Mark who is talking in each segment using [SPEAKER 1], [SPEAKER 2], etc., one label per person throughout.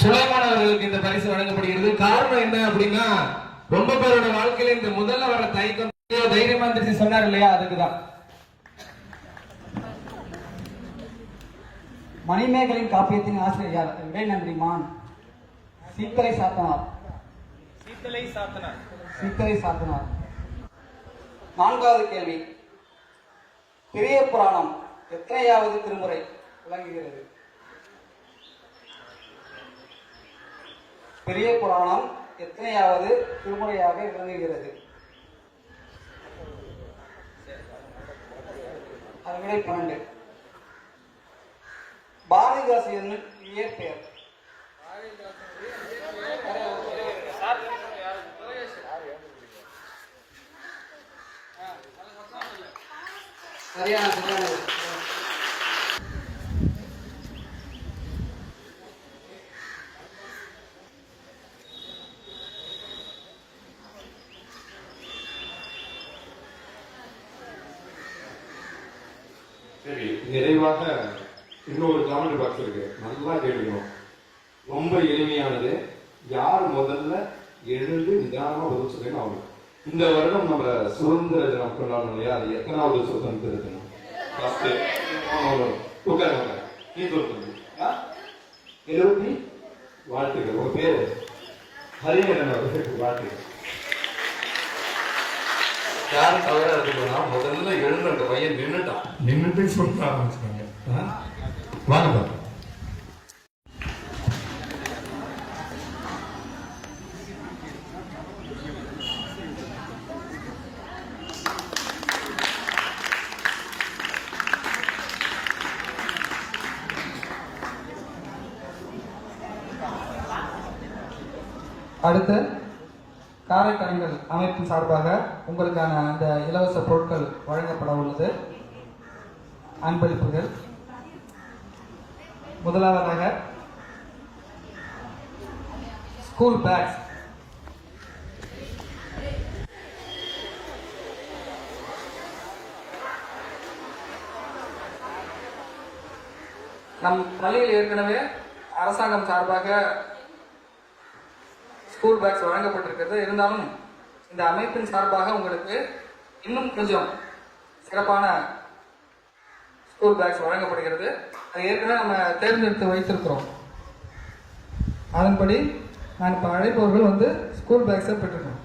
[SPEAKER 1] சுலைமான் அவர்களுக்கு இந்த பரிசு வழங்கப்படுகிறது. காரணம் என்ன அப்படின்னா, ரொம்ப பேரோட வாழ்க்கையில இந்த முதல்ல வர தயக்கம் தைரியமா இருந்துச்சு சொன்னார் இல்லையா, அதுக்குதான்.
[SPEAKER 2] மணிமேகலின் காப்பியத்தின் ஆசிரியர் யார்? இடைநன்றிமான் சீத்தலை சாத்தனார். சீத்தலை சாத்தனார். நான்காவது கேள்வி, பெரிய புராணம் எத்தனையாவது திருமுறை விளங்குகிறது? பெரிய புராணம் எத்தனையாவது திருமுறையாக விளங்குகிறது? அது விடை 12. பாரதிதாசன் இயற்பெயர்? சரியான
[SPEAKER 3] சரி, நிறைவாக இன்னொரு கமெண்ட் பாக்ஸ் இருக்கு, நல்லா கேட்டுக்கணும். ரொம்ப எளிமையானது. யார் முதல்ல எழுந்து நிதானமா பதில் சொல்லுங்க அவங்க. இந்த வருடம் நம்ம சுதந்திர தினம் கொண்டாடணும் இல்லையா, அது எத்தனாவது சுதந்திர தினம்? உட்காருங்க. நீ சொல்லுங்க. 70 வாழ்த்துக்கள். உங்க பேரு ஹரிஹரன் அவர்களுக்கு வாழ்த்துக்கள். யாரும் தவறா இருக்குன்னா முதல்ல எழுந்த அந்த பையன் நின்றுட்டு சொல்ல ஆரம்பிச்சாங்க. வாங்க
[SPEAKER 2] அடுத்து காரைக்கலைஞர் அமைப்பின் சார்பாக உங்களுக்கான அந்த இலவச பொருட்கள் வழங்கப்பட உள்ளது. அன்பளிப்புகள். முதலாவதாக ஸ்கூல் பேக்ஸ். நம் பள்ளியில் ஏற்கனவே அரசாங்கம் சார்பாக ஸ்கூல் பேக்ஸ் வழங்கப்பட்டிருக்கிறது. இருந்தாலும் இந்த அமைப்பின் சார்பாக உங்களுக்கு இன்னும் கொஞ்சம் சிறப்பான ஸ்கூல் பேக்ஸ் வழங்கப்படுகிறது. அது ஏற்கனவே நம்ம தேர்ந்தெடுத்து வைத்திருக்கிறோம். அதன்படி நான் இப்போ அழைப்பவர்கள் வந்து ஸ்கூல் பேக்ஸை பெற்றுக்கணும்.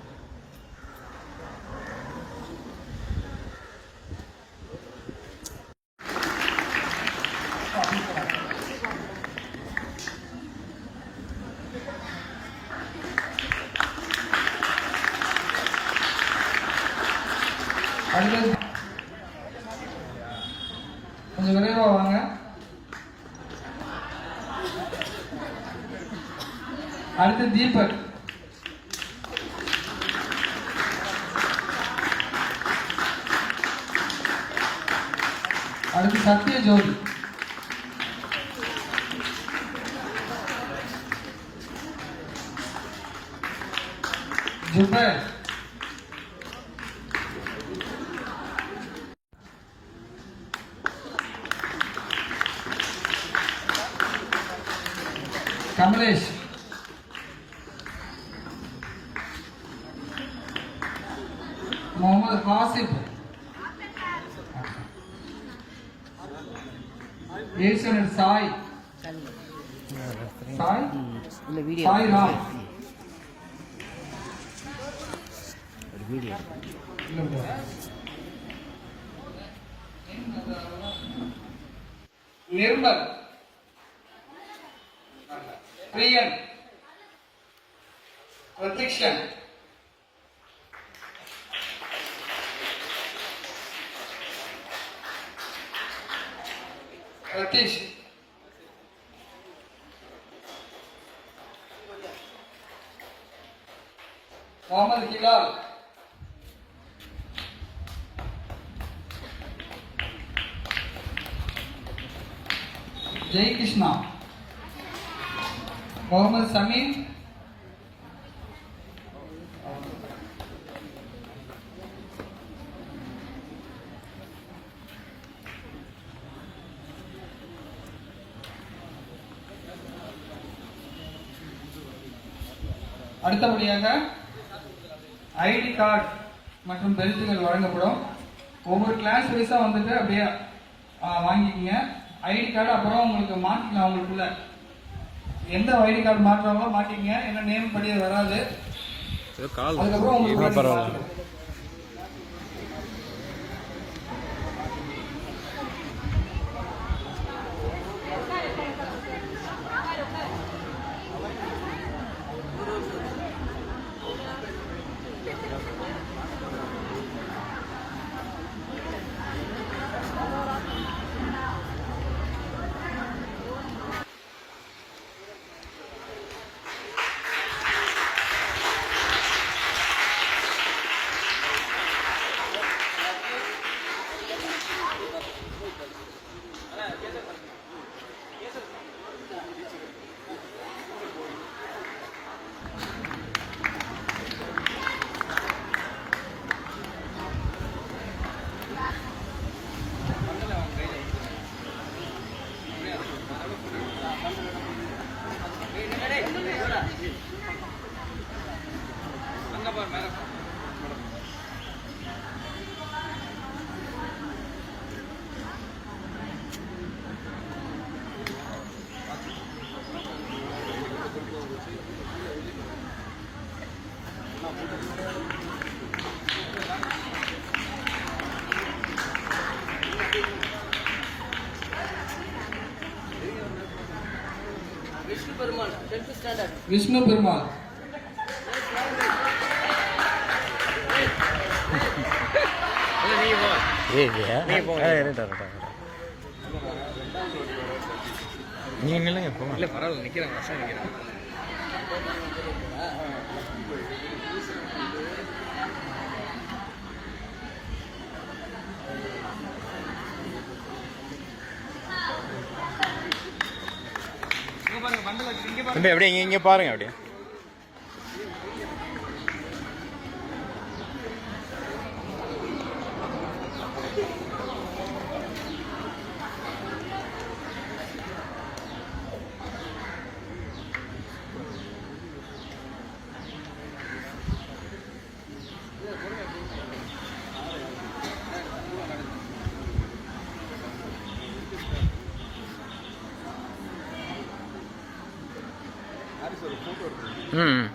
[SPEAKER 2] அடுத்தது கொஞ்சம் விரைவா வாங்க. அடுத்து தீபக். அடுத்து சத்யஜோதி. ஜுபேர். கமலேஷ். मोहम्मद हासिफ. ஏசனர் சாய். சாய் சாய் ராம். निर्मल. प्रियन. प्रतीक्षण. रतीश. मोहम्मद हिलाल. जय कृष्णा. मोहम्मद समीर. அடுத்தபடியாக ஐடி கார்டு மற்றும் பெல்ட்டுகள் வழங்கப்படும். ஒவ்வொரு கிளாஸ் வைஸாக வந்துட்டு அப்படியே வாங்கிக்கிங்க. ஐடி கார்டு அப்புறம் உங்களுக்கு மாற்றிக்கலாம். உங்களுக்குள்ள எந்த ஐடி கார்டு மாற்றுறாங்களோ மாற்றிக்கிங்க. ஏன்னா நேம் படி அது வராது. அதுக்கப்புறம் உங்களுக்கு விஷ்ணு பெருமாள்
[SPEAKER 4] நீங்க நில்லுங்க போங்க.
[SPEAKER 1] இல்ல பரவாயில்ல, நிக்கிறேன் வருஷம் நிக்கிறேன்.
[SPEAKER 4] தம்பி அப்படியே இங்க பாருங்க அப்படியே. ம்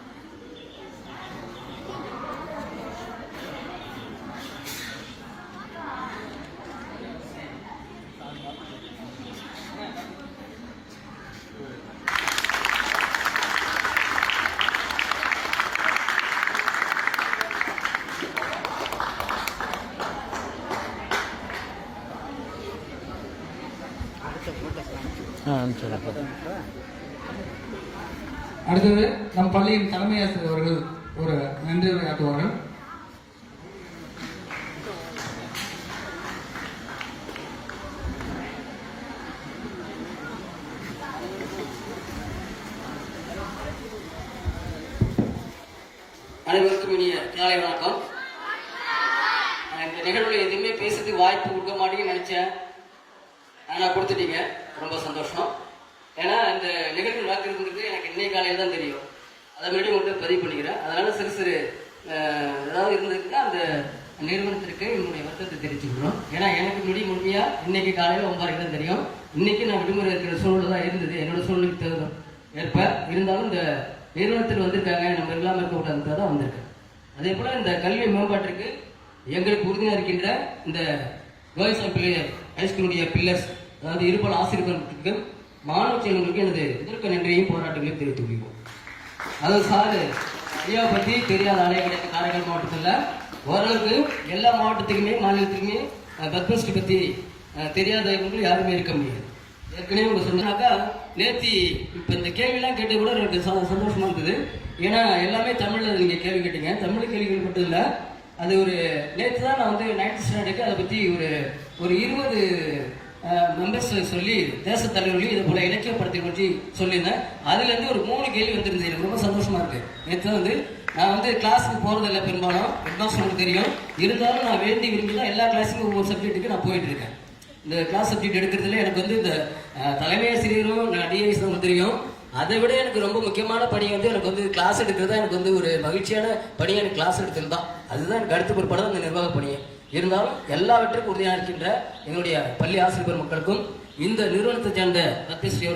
[SPEAKER 4] சரி.
[SPEAKER 2] அடுத்தது நம் பள்ளியின் தலைமை ஆசிரியர் அவர்கள் ஒரு நன்றி உரையாற்றுவார்கள்.
[SPEAKER 5] அனைவருக்கும் இனிய காலை வணக்கம். இந்த நிகழ்வுல எதுவுமே பேசுறதுக்கு வாய்ப்பு கொடுக்க மாட்டேங்குன்னு நினைச்சேன். ஆனால் கொடுத்துட்டீங்க, ரொம்ப சந்தோஷம். ஏன்னா இந்த நிகழ்வு நடக்கிறதுங்கிறது எனக்கு இன்னைக்கு காலையில் தான் தெரியும். அதை முன்னாடி உங்கள்கிட்ட பதிவு பண்ணிக்கிறேன். அதனால சிறு சிறு ஏதாவது இருந்ததுன்னா அந்த நிறுவனத்திற்கு என்னுடைய வருத்தத்தை தெரிவிச்சுக்கிறோம். ஏன்னா எனக்கு முழுமையா இன்னைக்கு காலையில் 9:30 தான் தெரியும். இன்னைக்கு நான் விடுமுறை இருக்கிற சூழல் தான் இருந்தது, என்னோட சூழ்நிலைக்கு தகுந்த ஏற்ப. இருந்தாலும் இந்த நிறுவனத்தில் வந்திருக்காங்க, நம்ம இல்லாமல் இருக்கக்கூடாதுன்றதான் தான் வந்திருக்கேன். அதே போல இந்த கல்வி மேம்பாட்டிற்கு எங்களுக்கு உறுதியாக இருக்கின்ற இந்த கேர்ள்ஸ் ஹைஸ்கூலுடைய பில்லர்ஸ், அதாவது இருபால் ஆசிரியர்களுக்கு மாணவ செல்வங்களுக்கு எனது இதற்கு நன்றியையும் போராட்டங்களையும் தெரிவித்துக் கொள்வோம். அதாவது சார் ஐயா பற்றி தெரியாத ஆலய கிடையாது. காரைக்கால் மாவட்டத்தில் ஓரளவுக்கு எல்லா மாவட்டத்துக்குமே மாநிலத்துக்குமே பத்மஸ்ரீ பற்றி தெரியாதவங்களும் யாருமே இருக்க முடியாது. ஏற்கனவே உங்க சொன்னாக்கா நேற்று இப்போ இந்த கேள்வியெல்லாம் கேட்டு கூட எனக்கு சந்தோஷமா இருந்தது. ஏன்னா எல்லாமே தமிழில் நீங்கள் கேள்வி கேட்டீங்க. தமிழ் கேள்விகள் மட்டும் இல்லை, அது ஒரு நேற்று தான் நான் வந்து 9th ஸ்டாண்டர்டுக்கு அதை பற்றி ஒரு 20 மெம்பர்ஸ் சொல்லி தேச தலைவர்களையும் இதை போல இலக்கிய படத்தை பற்றி சொல்லியிருந்தேன். அதுலேருந்து ஒரு 3 கேள்வி வந்துருந்தது. எனக்கு ரொம்ப சந்தோஷமா இருக்கு. நேற்று வந்து நான் வந்து கிளாஸுக்கு போகிறதில்ல, பெரும்பாலும் ஹெட்மாஸ்டருக்கு தெரியும். இருந்தாலும் நான் வேண்டி விரும்பி தான் எல்லா கிளாஸுக்கும் ஒவ்வொரு சப்ஜெக்ட்டுக்கு நான் போயிட்டு இருக்கேன். இந்த கிளாஸ் சப்ஜெக்ட் எடுக்கிறதுல எனக்கு வந்து இந்த தலைமை ஆசிரியரும் நான் டிஐஸ் தான் தெரியும். அதை விட எனக்கு ரொம்ப முக்கியமான பணி வந்து எனக்கு வந்து கிளாஸ் எடுக்கிறது தான் எனக்கு வந்து ஒரு மகிழ்ச்சியான பணி. எனக்கு கிளாஸ் எடுக்கிறது தான், அதுதான் எனக்கு அடுத்த பிற்பாடு அந்த நிர்வாக பணியை. இருந்தாலும் எல்லாவற்றுக்கும் உறுதியாக இருக்கின்ற எங்களுடைய பள்ளி ஆசிரியர் மக்களுக்கும் இந்த நிறுவனத்தை சேர்ந்த ரத்னஸ்ரீ அவர்கள்